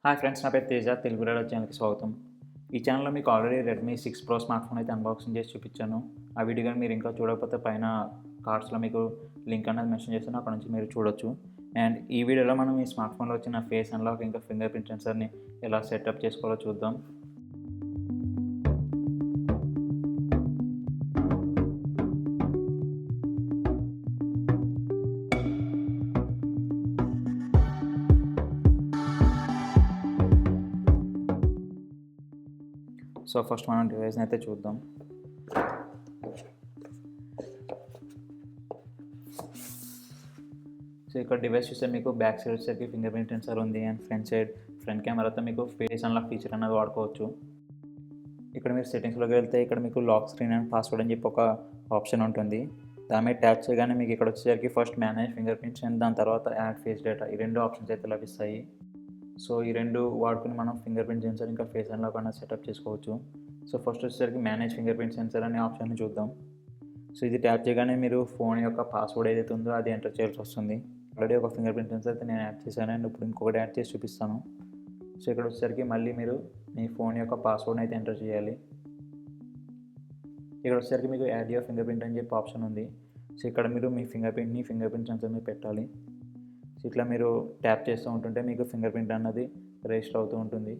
Hi friends, నా పేరు Teja. Telugu rider ఛానల్కి స్వాగతం. ఈ ఛానల్లో మీకు already Redmi 6 pro smart phone అయితే అన్బాక్సింగ్ చేసి చూపించాను. ఆ వీడియో కానీ మీరు ఇంకా చూడకపోతే పైన కార్డ్స్లో మీకు లింక్ అనేది మెన్షన్ చేస్తాను, అక్కడ నుంచి మీరు చూడొచ్చు. అండ్ ఈ వీడియోలో మనం ఈ స్మార్ట్ ఫోన్లో వచ్చిన ఫేస్ అన్లాక్ ఇంకా ఫింగర్ ప్రింట్ సెన్సర్ని ఎలా సెటప్ చేసుకోవాలో చూద్దాం. సో ఫస్ట్ మనం డివైస్ని అయితే చూద్దాం. సో ఇక్కడ డివైస్ చూస్తే మీకు బ్యాక్ సైడ్ వచ్చేసరికి ఫింగర్ ప్రింట్ సెన్సర్ ఉంది అండ్ ఫ్రంట్ కెమెరాతో మీకు ఫేస్ అన్లాక్ ఫీచర్ అనేది వాడుకోవచ్చు. ఇక్కడ మీరు సెట్టింగ్స్లోకి వెళ్తే ఇక్కడ మీకు లాక్ స్క్రీన్ అండ్ పాస్వర్డ్ అని చెప్పి ఒక ఆప్షన్ ఉంటుంది. దాని మీద ట్యాప్ చేయగానే మీకు ఇక్కడ వచ్చేసరికి first manage finger prints and దాని తర్వాత యాడ్ ఫేస్ డేటా, ఈ రెండు ఆప్షన్స్ అయితే లభిస్తాయి. సో ఈ రెండు వాడుకుని మనం ఫింగర్ ప్రింట్ సెన్సర్ ఇంకా ఫేస్ అన్లాక్ అనేది సెటప్ చేసుకోవచ్చు. సో ఫస్ట్ వచ్చేసరికి మేనేజ్ ఫింగర్ ప్రింట్ సెన్సర్ అనే ఆప్షన్ని చూద్దాం. సో ఇది ట్యాప్ చేయగానే మీరు ఫోన్ యొక్క పాస్వర్డ్ ఏదైతే ఉందో అది ఎంటర్ చేయాల్సి వస్తుంది. ఆల్రెడీ ఒక ఫింగర్ ప్రింట్ సెన్సర్ అయితే నేను యాడ్ చేశాను అండ్ ఇప్పుడు ఇంకొకటి యాడ్ చేసి చూపిస్తాను. సో ఇక్కడ వచ్చేసరికి మళ్ళీ మీరు మీ ఫోన్ యొక్క పాస్వర్డ్ని అయితే ఎంటర్ చేయాలి. ఇక్కడ వచ్చేసరికి మీకు యాడ్ యువర్ ఫింగర్ ప్రింట్ అని చెప్పి ఆప్షన్ ఉంది. సో ఇక్కడ మీరు మీ ఫింగర్ ప్రింట్ సెన్సర్ మీద పెట్టాలి. సో ఇట్లా మీరు ట్యాప్ చేస్తూ ఉంటుంటే మీకు ఫింగర్ ప్రింట్ అన్నది రిజిస్టర్ అవుతూ ఉంటుంది.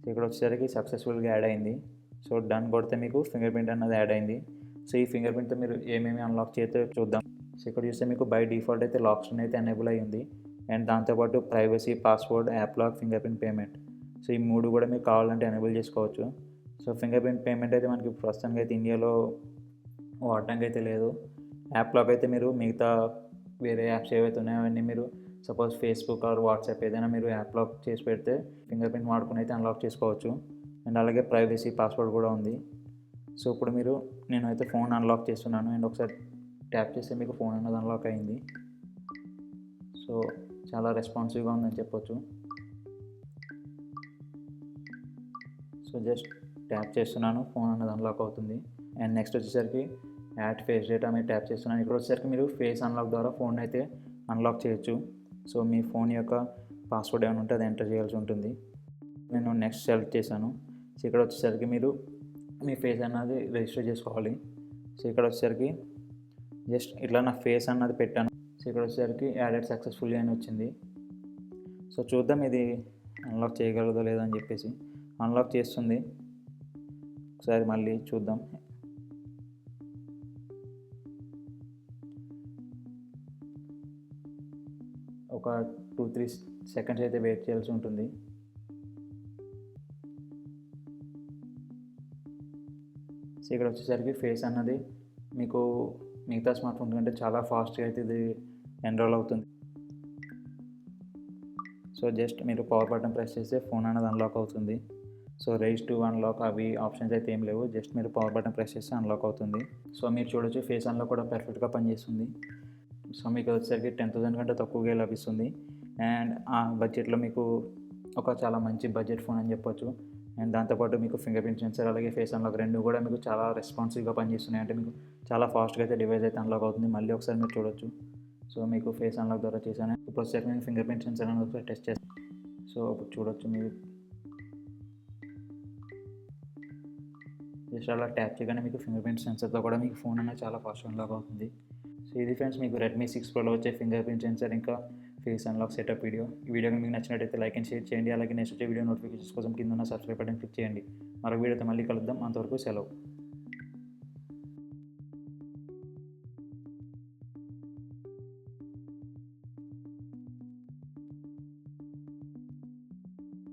సో ఇక్కడ వచ్చేసరికి సక్సెస్ఫుల్గా యాడ్ అయింది. సో డన్ కొడితే మీకు ఫింగర్ ప్రింట్ అన్నది యాడ్ అయింది. సో ఈ ఫింగర్ ప్రింట్తో మీరు ఏమేమి అన్లాక్ చేస్తే చూద్దాం. సో ఇక్కడ చూస్తే మీకు బై డిఫాల్ట్ అయితే లాక్ స్క్రీన్ అయితే ఎనేబుల్ అయ్యింది అండ్ దాంతోపాటు privacy, password, app lock, finger print payment, so ఈ మూడు కూడా మీకు కావాలంటే ఎనేబుల్ చేసుకోవచ్చు. సో ఫింగర్ ప్రింట్ పేమెంట్ అయితే మనకి ప్రస్తుతానికి అయితే ఇండియాలో వాడటానికి అయితే లేదు. యాప్ లాక్ అయితే మీరు మిగతా వేరే యాప్స్ ఏవైతే ఉన్నాయో అవన్నీ మీరు సపోజ్ ఫేస్బుక్ ఆర్ వాట్సాప్ ఏదైనా మీరు యాప్ లాక్ చేసి పెడితే ఫింగర్ ప్రింట్ వాడుకుని అయితే అన్లాక్ చేసుకోవచ్చు. అండ్ అలాగే ప్రైవసీ, పాస్వర్డ్ కూడా ఉంది. సో ఇప్పుడు నేనైతే ఫోన్ అన్లాక్ చేస్తున్నాను అండ్ ఒకసారి ట్యాప్ చేస్తే మీకు ఫోన్ అన్నది అన్లాక్ అయింది. సో చాలా రెస్పాన్సివ్గా ఉందని చెప్పొచ్చు. సో జస్ట్ ట్యాప్ చేస్తున్నాను, ఫోన్ అన్నది అన్లాక్ అవుతుంది. అండ్ నెక్స్ట్ వచ్చేసరికి యాడ్ ఫేస్ డేటా మీద ట్యాప్ చేస్తున్నాను. ఇక్కడ వచ్చేసరికి మీరు ఫేస్ అన్లాక్ ద్వారా ఫోన్ అయితే అన్లాక్ చేయొచ్చు. సో మీ ఫోన్ యొక్క పాస్వర్డ్ ఏమైనా ఉంటే అది ఎంటర్ చేయాల్సి ఉంటుంది. నేను నెక్స్ట్ సెలెక్ట్ చేశాను. సో ఇక్కడ వచ్చేసరికి మీరు మీ ఫేస్ అన్నది రిజిస్టర్ చేసుకోవాలి. సో ఇక్కడ వచ్చేసరికి జస్ట్ ఇట్లా నా ఫేస్ అన్నది పెట్టాను. సో ఇక్కడ వచ్చేసరికి యాడెడ్ సక్సెస్ఫుల్లీ అని వచ్చింది. సో చూద్దాం ఇది అన్లాక్ చేయగలదో లేదో అని చెప్పేసి. అన్లాక్ చేస్తుంది, ఒకసారి మళ్ళీ చూద్దాం. ఒక 2-3 సెకండ్స్ అయితే వెయిట్ చేయాల్సి ఉంటుంది. సో ఇక్కడ వచ్చేసరికి ఫేస్ అన్నది మీకు మిగతా స్మార్ట్ ఫోన్ కంటే చాలా ఫాస్ట్గా అయితే ఇది ఎన్రోల్ అవుతుంది. సో జస్ట్ మీరు పవర్ బటన్ ప్రెస్ చేస్తే ఫోన్ అన్నది అన్లాక్ అవుతుంది. సో రైజ్ టు అన్లాక్ అవి ఆప్షన్స్ అయితే ఏం లేవు, జస్ట్ మీరు పవర్ బటన్ ప్రెస్ చేస్తే అన్లాక్ అవుతుంది. సో మీరు చూడొచ్చు ఫేస్ అన్లాక్ కూడా పర్ఫెక్ట్గా పనిచేస్తుంది. సో మీకు వచ్చేసరికి 10,000 కంటే తక్కువగా లభిస్తుంది అండ్ ఆ బడ్జెట్లో మీకు ఒక చాలా మంచి బడ్జెట్ ఫోన్ అని చెప్పొచ్చు. అండ్ దాంతోపాటు మీకు ఫింగర్ ప్రింట్ సెన్సర్ అలాగే ఫేస్ అన్లాక్ రెండు కూడా మీకు చాలా రెస్పాన్సివ్గా పనిచేస్తున్నాయి. అంటే మీకు చాలా ఫాస్ట్గా అయితే డివైస్ అయితే అన్లాక్ అవుతుంది. మళ్ళీ ఒకసారి మీరు చూడొచ్చు. సో మీకు ఫేస్ అన్లాక్ ద్వారా చేశాను. ఇప్పుడు వచ్చేసరికి నేను ఫింగర్ ప్రింట్ సెన్సర్ అనేది ఒకసారి టెస్ట్ చేస్తాను. సో ఇప్పుడు చూడొచ్చు మీరు జస్ట్ అలా ట్యాప్ చేయగానే మీకు ఫింగర్ ప్రింట్ సెన్సర్తో కూడా మీకు ఫోన్ అనేది చాలా ఫాస్ట్గా అన్లాక్ అవుతుంది. సో ఇది ఫ్రెండ్స్ మీకు రెడ్మీ 6 ప్రోలో వచ్చే ఫింగర్ ప్రింట్ సెన్సర్ ఇంకా ఫేస్ అన్లాక్ సెటప్ వీడియో. ఈ వీడియో మీకు నచ్చినట్టయితే లైక్ అండ్ షేర్ చేయండి. అలాగే నెక్స్ట్ వచ్చే వీడియో నోటిఫికేషన్స్ కోసం కింద ఉన్న సబ్స్క్రైబ్ బటన్ క్లిక్ చేయండి. మరొక వీడియోతో మళ్ళీ కలుద్దాం. అంతవరకు సెలవు.